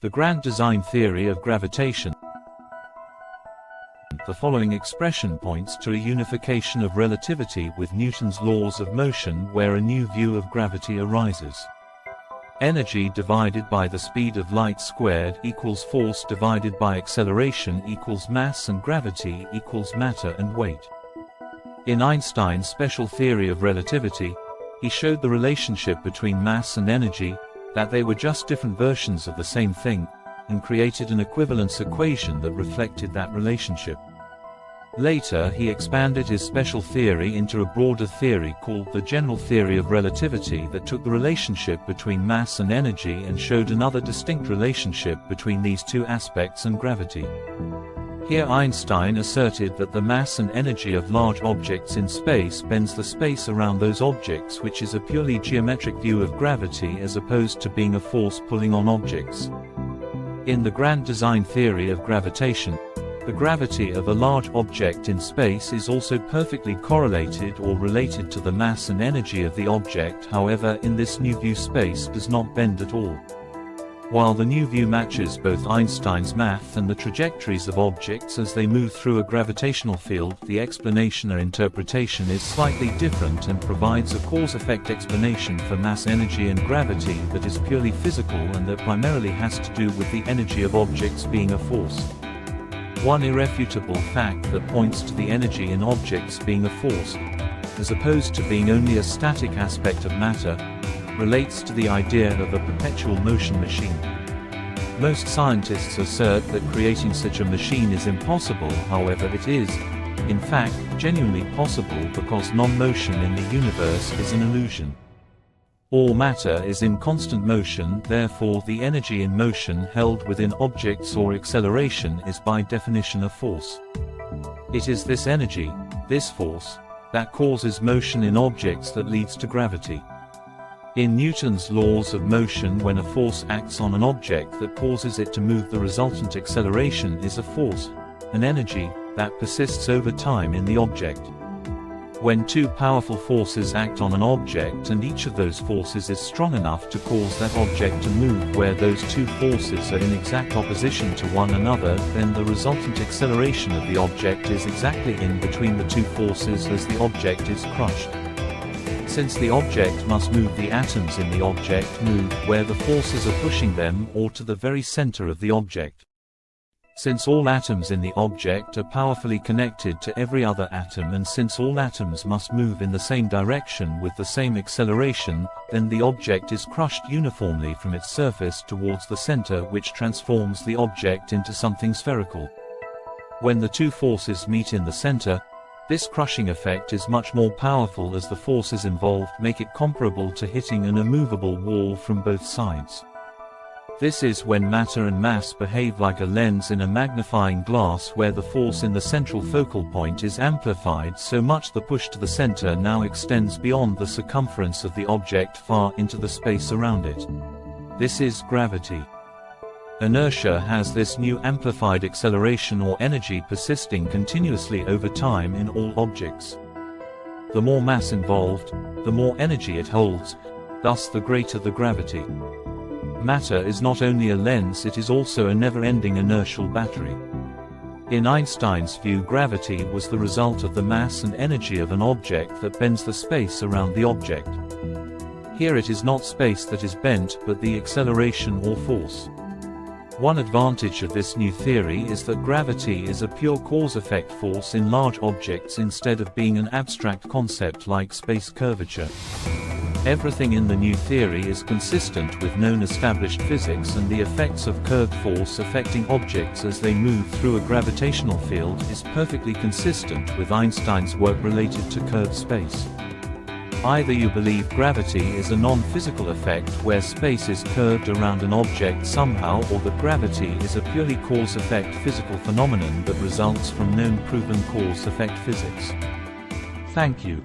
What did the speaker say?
The grand design theory of gravitation. The following expression points to a unification of relativity with Newton's laws of motion where a new view of gravity arises. Energy divided by the speed of light squared equals force divided by acceleration equals mass, and gravity equals matter and weight. In Einstein's special theory of relativity, he showed the relationship between mass and energy, that they were just different versions of the same thing, and created an equivalence equation that reflected that relationship. Later he expanded his special theory into a broader theory called the general theory of relativity that took the relationship between mass and energy and showed another distinct relationship between these two aspects and gravity. Here Einstein asserted that the mass and energy of large objects in space bends the space around those objects, which is a purely geometric view of gravity as opposed to being a force pulling on objects. In the grand design theory of gravitation, the gravity of a large object in space is also perfectly correlated or related to the mass and energy of the object. However, in this new view, space does not bend at all. While the new view matches both Einstein's math and the trajectories of objects as they move through a gravitational field, the explanation or interpretation is slightly different and provides a cause-effect explanation for mass, energy and gravity that is purely physical and that primarily has to do with the energy of objects being a force. One irrefutable fact that points to the energy in objects being a force, as opposed to being only a static aspect of matter, relates to the idea of a perpetual motion machine. Most scientists assert that creating such a machine is impossible. However, it is, in fact, genuinely possible because non-motion in the universe is an illusion. All matter is in constant motion, therefore the energy in motion held within objects or acceleration is by definition a force. It is this energy, this force, that causes motion in objects that leads to gravity. In Newton's laws of motion, when a force acts on an object that causes it to move, the resultant acceleration is a force, an energy, that persists over time in the object. When two powerful forces act on an object and each of those forces is strong enough to cause that object to move where those two forces are in exact opposition to one another, then the resultant acceleration of the object is exactly in between the two forces as the object is crushed. Since the object must move, the atoms in the object move where the forces are pushing them, or to the very center of the object. Since all atoms in the object are powerfully connected to every other atom, and since all atoms must move in the same direction with the same acceleration, then the object is crushed uniformly from its surface towards the center, which transforms the object into something spherical. When the two forces meet in the center, this crushing effect is much more powerful as the forces involved make it comparable to hitting an immovable wall from both sides. This is when matter and mass behave like a lens in a magnifying glass, where the force in the central focal point is amplified so much the push to the center now extends beyond the circumference of the object far into the space around it. This is gravity. Inertia has this new amplified acceleration or energy persisting continuously over time in all objects. The more mass involved, the more energy it holds, thus the greater the gravity. Matter is not only a lens, it is also a never-ending inertial battery. In Einstein's view, gravity was the result of the mass and energy of an object that bends the space around the object. Here it is not space that is bent, but the acceleration or force. One advantage of this new theory is that gravity is a pure cause-effect force in large objects instead of being an abstract concept like space curvature. Everything in the new theory is consistent with known established physics, and the effects of curved force affecting objects as they move through a gravitational field is perfectly consistent with Einstein's work related to curved space. Either you believe gravity is a non-physical effect where space is curved around an object somehow, or that gravity is a purely cause-effect physical phenomenon that results from known proven cause-effect physics. Thank you.